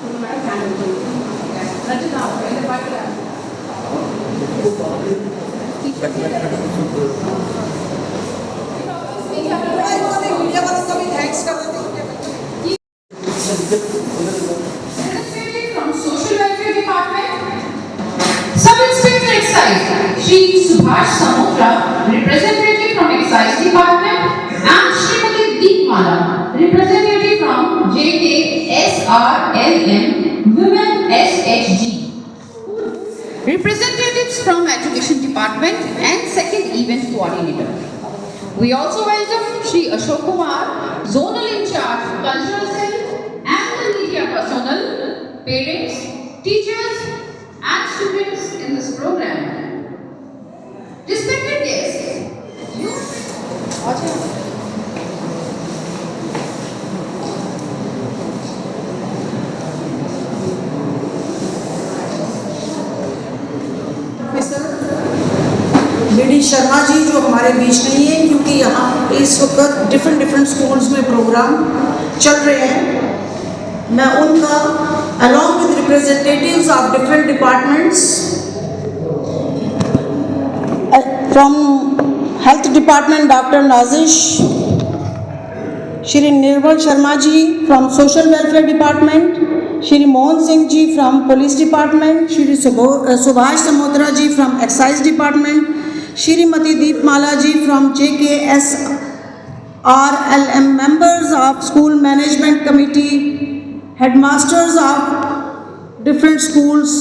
From Social Welfare Department, Sub-Inspector Excise Shri Subhash Samotra, representative from Excise Department, and Srimati Deepmala, representative from JKSRLM Women SHG. Representatives from Education Department and second event coordinator. We also welcome Shri Ashok Kumar, Zonal in charge, Cultural Cell, and the media personnel, parents, teachers, and students in this program. Respected guests, lady Sharma ji जो हमारे बीच नहीं है, क्योंकि यहाँ इस वक्त different schools में programme चल रहे हैं। मैं उनका along with representatives of different departments from Health Department Dr. Nazish, Shri Nirmal Sharma ji from Social Welfare Department, Shri Mohan Singh ji from Police Department, Shri Subhash Samotra ji from Excise Department, Shrimati Deepmala ji from JKSRLM, members of School Management Committee, headmasters of different schools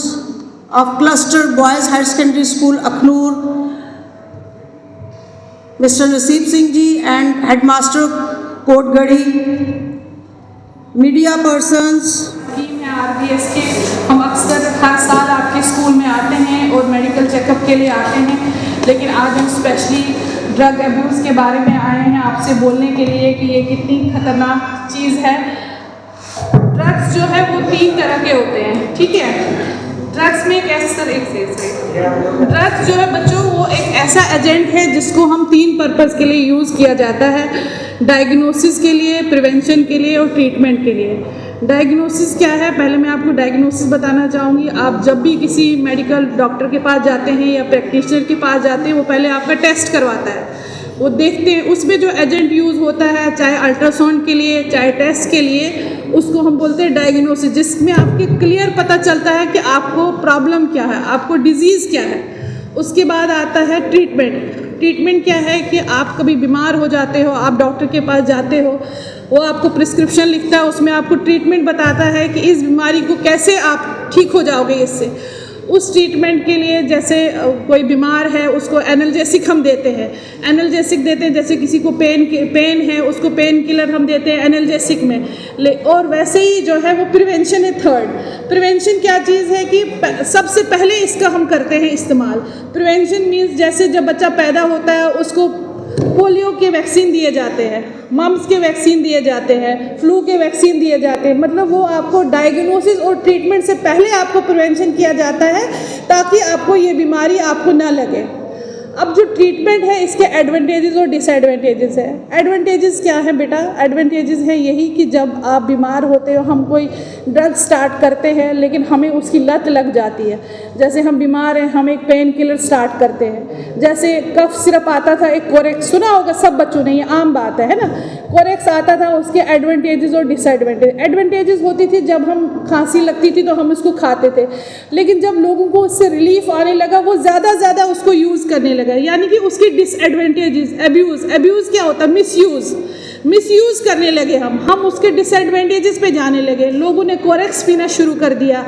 of Cluster Boys Higher Secondary School, Aknoor, Mr. Naseeb Singh ji and Headmaster Kotgadi, media persons. RBS के हम अक्सर हर साल आपके school में आते हैं और medical checkup के लिए आते हैं, लेकिन आज हम स्पेशली ड्रग अब्यूज़ के बारे में आए हैं आपसे बोलने के लिए कि ये कितनी ख़तरनाक चीज़ है। ड्रग्स जो है वो 3 तरह के होते हैं, ठीक है। ड्रग्स में ड्रग्स जो है बच्चों वो एक ऐसा एजेंट है जिसको हम 3 पर्पज़ के लिए यूज़ किया जाता है, डायग्नोसिस के लिए, प्रिवेंशन के लिए और ट्रीटमेंट के लिए। डायग्नोसिस क्या है, पहले मैं आपको डायग्नोसिस बताना चाहूँगी। आप जब भी किसी मेडिकल डॉक्टर के पास जाते हैं या प्रैक्टिशनर के पास जाते हैं, वो पहले आपका टेस्ट करवाता है, वो देखते हैं उसमें जो एजेंट यूज़ होता है, चाहे अल्ट्रासाउंड के लिए चाहे टेस्ट के लिए, उसको हम बोलते हैं डायग्नोसिस, जिसमें आपके क्लियर पता चलता है कि आपको प्रॉब्लम क्या है, आपको डिजीज़ क्या है। उसके बाद आता है ट्रीटमेंट। ट्रीटमेंट क्या है कि आप कभी बीमार हो जाते हो, आप डॉक्टर के पास जाते हो, वो आपको प्रिस्क्रिप्शन लिखता है, उसमें आपको ट्रीटमेंट बताता है कि इस बीमारी को कैसे आप ठीक हो जाओगे इससे। उस ट्रीटमेंट के लिए जैसे कोई बीमार है उसको एनाल्जेसिक हम देते हैं, एनाल्जेसिक देते हैं, जैसे किसी को पेन है उसको पेन किलर हम देते हैं एनाल्जेसिक में। और वैसे ही जो है वो प्रिवेंशन है। थर्ड, प्रिवेंशन क्या चीज़ है कि सबसे पहले इसका हम करते हैं इस्तेमाल। प्रिवेंशन मीन्स जैसे जब बच्चा पैदा होता है उसको पोलियो के वैक्सीन दिए जाते हैं, मम्स के वैक्सीन दिए जाते हैं, फ्लू के वैक्सीन दिए जाते हैं, मतलब वो आपको डायग्नोसिस और ट्रीटमेंट से पहले आपको प्रिवेंशन किया जाता है ताकि आपको ये बीमारी आपको ना लगे। अब जो ट्रीटमेंट है इसके एडवांटेजेस और डिसएडवांटेजेस है। एडवांटेजेस क्या है बेटा? एडवांटेजेस है यही कि जब आप बीमार होते हो, हम कोई ड्रग स्टार्ट करते हैं लेकिन हमें उसकी लत लग जाती है। जैसे हम बीमार हैं, हम एक पेन किलर स्टार्ट करते हैं, जैसे कफ सिरप आता था, एक कोरेक्स सुना होगा सब बच्चों ने, ये आम बात है ना। कोरेक्स आता था, उसके एडवांटेजेस और डिसएडवांटेज। एडवांटेजेस होती थी जब हम खांसी लगती थी तो हम उसको खाते थे, लेकिन जब लोगों को उससे रिलीफ आने लगा वो ज़्यादा उसको यूज़ करने लगा, यानी कि उसकी डिसएडवांटेजेस। अब्यूज़ क्या होता है? मिसयूज़ करने लगे हम उसके डिसएडवांटेजेस पे जाने लगे, लोगों ने कोरेक्स पीना शुरू कर दिया।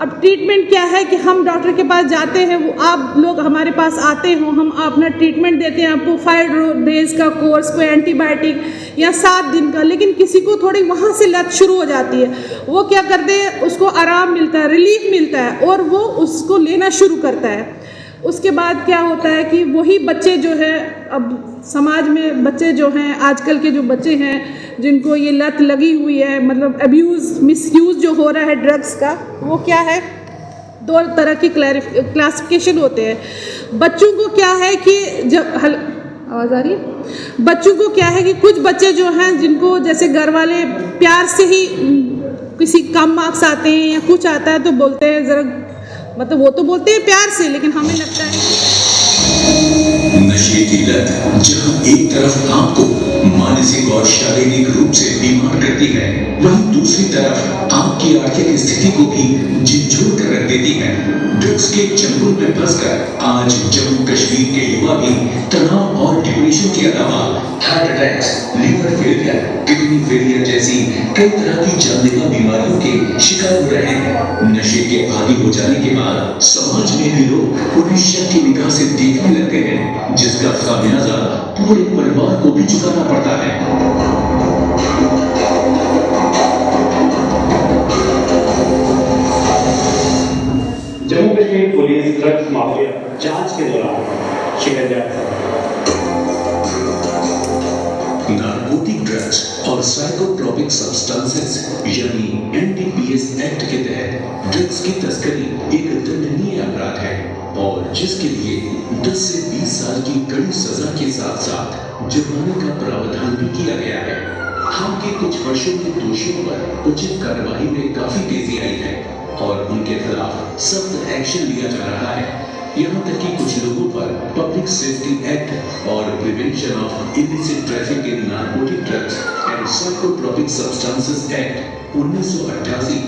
अब ट्रीटमेंट क्या है कि हम डॉक्टर के पास जाते हैं, वो आप लोग हमारे पास आते हो, हम अपना ट्रीटमेंट देते हैं आपको 5 डेज़ का कोर्स, कोई एंटीबायोटिक या 7 दिन का। लेकिन किसी को थोड़ी वहाँ से लत शुरू हो जाती है, वो क्या करते हैं, उसको आराम मिलता है, रिलीफ मिलता है और वो उसको लेना शुरू करता है। उसके बाद क्या होता है कि वही बच्चे जो है, अब समाज में बच्चे जो हैं, आजकल के जो बच्चे हैं जिनको ये लत लगी हुई है, मतलब अब्यूज़ मिसयूज़ जो हो रहा है ड्रग्स का, वो क्या है, 2 तरह की क्लासिफिकेशन होते हैं। बच्चों को क्या है कि जब आवाज़ आ रही है, बच्चों को क्या है कि कुछ बच्चे जो हैं जिनको जैसे घर वाले प्यार से ही किसी कम मार्क्स आते हैं या कुछ आता है तो बोलते हैं ज़रा, मतलब वो तो बोलते हैं प्यार से, लेकिन हमें लगता है नशे की लत जहां एक तरफ आपको मानसिक और शारीरिक रूप से बीमार करती है, वहीं दूसरी तरफ आपकी आर्थिक स्थिति को भी झिझोर कर रख देती है। ड्रग्स के चंगुल में फंसकर आज जम्मू कश्मीर के युवा भी तनाव और डिप्रेशन के अलावा heart attacks, liver failure, kidney failure जैसी कई तरह की जानलेवा बीमारियों के शिकार हो रहे हैं। नशे के आदी हो जाने के बाद समाज में भी लोग उन्हें शक की निगाह से देखने लगते हैं, जिसका खामियाजा पूरे परिवार को भी चुकाना पड़ता है। Jammu Kashmir police drugs mafia जांच के दौरान शिकंजा नारकोटिक ड्रग्स और साइकोट्रोपिक सब्सटेंसेस यानी एनडीपीएस एक्ट के तहत ड्रग्स की तस्करी एक दंडनीय अपराध है और जिसके लिए 10 से 20 साल की कड़ी सजा के साथ साथ जुर्माने का प्रावधान भी किया गया है। हाल के कुछ वर्षों में दोषियों पर उचित कार्रवाई में काफी तेजी आई है और उनके खिलाफ सख्त एक्शन लिया जा रहा है। यहाँ तक कि कुछ लोगों पर पब्लिक सेफ्टी एक्ट और prevention of illicit traffic in narcotic drugs and psychotropic substances act 1988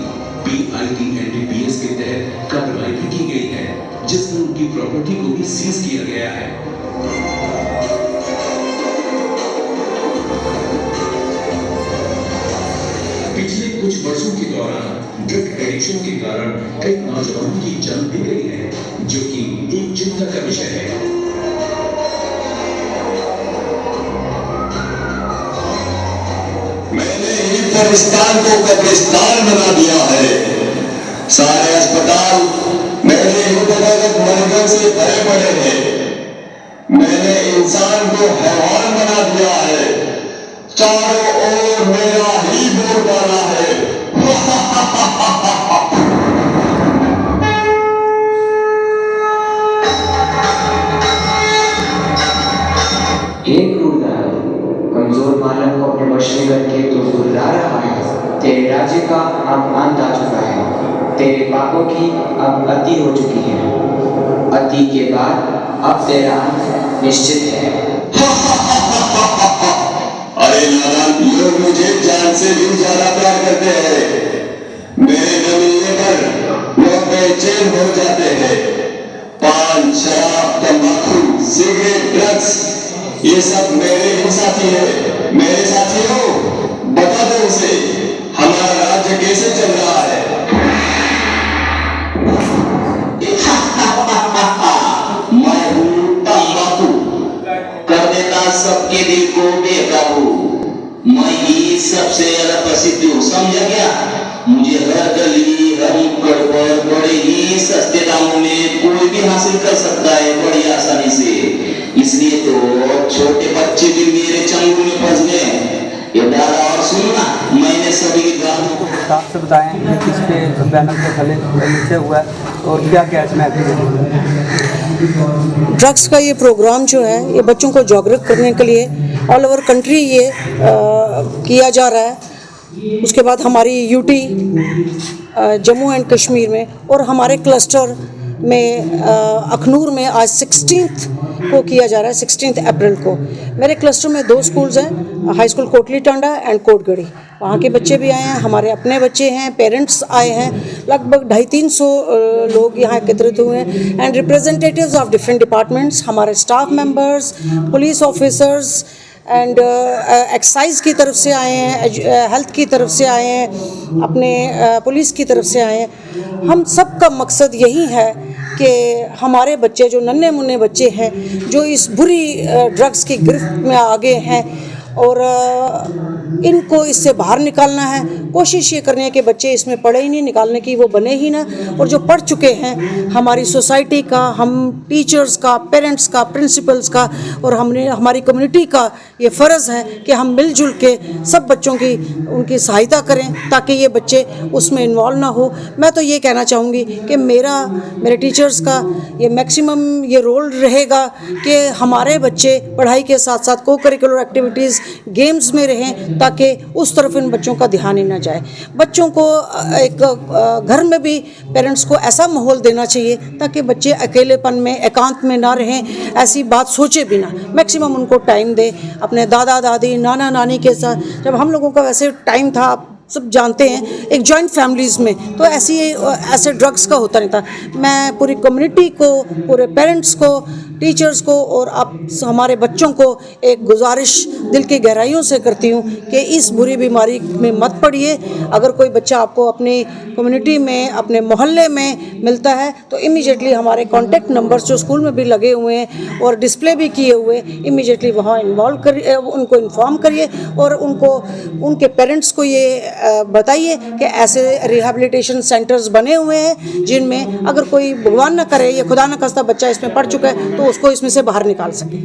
PIDNDPS के तहत कार्रवाई भी की गई है, जिसमें उनकी प्रॉपर्टी को भी सीज किया गया है। पिछले कुछ वर्षों के दौरान ड्रग एडिक्शन के कारण कई नौजवानों की जान भी गई है, जो कि एक चिंता का विषय है। मैंने ही पाकिस्तान को कब्रिस्तान बना दिया है। सारे अस्पताल मेरे युवक मरीजों से भरे पड़े हैं। मैंने इंसान को हैवान बना दिया है। चारों ओर मेरा ही बोल डाला है। एक क्रूरता है, कमजोर मानव को अपने वश में करके तो गुर्रा रहा है। तेरे राज्य का अब अंत आ चुका है। तेरे पापों की अब अति हो चुकी है। अति के बाद अब तेरा अंत निश्चित है। अरे नादान लोग मुझे जान से भी ज्यादा प्यार करते हैं। मेरे न मिलने पर लोग बेचैन हो जाते हैं। पान, शराब, तंबाकू, सिगरेट, ड्रग्स, ये सब मेरे ही साथी है। मेरे साथी हो, बता दो उसे हमारा राज्य कैसे चल रहा है। मैं हूँ तंबाकू, कर देता सबके दिल को बेकाबू। मैं ही सबसे ज्यादा प्रसिद्ध हूँ, समझा क्या? मुझे हर गली हर नुक्कड़ पर बड़े ही सस्ते दामों में कोई भी हासिल कर सकता है, बड़ी आसानी से। इसलिए तो छोटे बच्चे भी मेरे चंगुल में फंस गए। ये दादा और सुनना, मैंने सभी ग्रामीणों को साफ से बताएं कि किस पे बैनर के थले नीचे हुआ है और क्या क्या इसमें एक्टिविटी। ड्रग्स का ये प्रोग्राम जो है ये बच्चों को जागरूक करने के लिए ऑल ओवर कंट्री ये किया जा रहा है। उसके बाद हमारी यूटी जम्मू एंड कश्मीर में और हमारे क्लस्टर में अखनूर में आज 16th को किया जा रहा है, 16 अप्रैल को। मेरे क्लस्टर में 2 स्कूल्स हैं, high school Kotli Tanda and Kotgarhi. वहाँ के बच्चे भी आए हैं, हमारे अपने बच्चे हैं, पेरेंट्स आए हैं। लगभग 250-300 लोग यहाँ एकत्रित हुए हैं and representatives of different departments, हमारे staff members, police officers and excise की तरफ से आए हैं, हेल्थ की तरफ से आए हैं, अपने पुलिस की तरफ से आए हैं। हम सब का मकसद यही है कि हमारे बच्चे जो नन्हे मुन्ने बच्चे हैं जो इस बुरी ड्रग्स की गिरफ्त में आ गए हैं और इनको इससे बाहर निकालना है। कोशिश ये करनी है कि बच्चे इसमें पढ़े ही नहीं, निकालने की वो बने ही ना। और जो पढ़ चुके हैं, हमारी सोसाइटी का, हम टीचर्स का, पेरेंट्स का, प्रिंसिपल्स का और हमारी कम्युनिटी का ये फ़र्ज़ है कि हम मिलजुल के सब बच्चों की उनकी सहायता करें ताकि ये बच्चे उसमें इन्वॉल्व ना हो। मैं तो ये कहना चाहूँगी कि मेरे टीचर्स का ये मैक्सिमम ये रोल रहेगा कि हमारे बच्चे पढ़ाई के साथ साथ को करिकुलर एक्टिविटीज़, गेम्स में रहें ताकि ताकि उस तरफ इन बच्चों का ध्यान ही ना जाए। बच्चों को एक घर में भी पेरेंट्स को ऐसा माहौल देना चाहिए ताकि बच्चे अकेलेपन में, एकांत में ना रहें, ऐसी बात सोचे भी ना। मैक्सिमम उनको टाइम दे अपने दादा दादी, नाना नानी के साथ। जब हम लोगों का वैसे टाइम था, आप सब जानते हैं, एक जॉइंट फैमिलीज़ में, तो ऐसे ड्रग्स का होता नहीं था। मैं पूरी कम्युनिटी को, पूरे पेरेंट्स को, टीचर्स को और आप हमारे बच्चों को एक गुजारिश दिल की गहराइयों से करती हूँ कि इस बुरी बीमारी में मत पड़िए। अगर कोई बच्चा आपको अपनी कम्युनिटी में, अपने मोहल्ले में मिलता है तो इमीडिएटली हमारे कॉन्टैक्ट नंबर्स जो स्कूल में भी लगे हुए हैं और डिस्प्ले भी किए हुए, इमीडिएटली वहाँ इन्वॉल्व करिए, उनको इन्फॉर्म करिए और उनको, उनके पेरेंट्स को ये बताइए कि ऐसे रिहैबिलिटेशन सेंटर्स बने हुए हैं जिनमें अगर कोई भगवान न करे या खुदा न खास्ता बच्चा इसमें पड़ चुका है तो उसको इसमें से बाहर निकाल सके।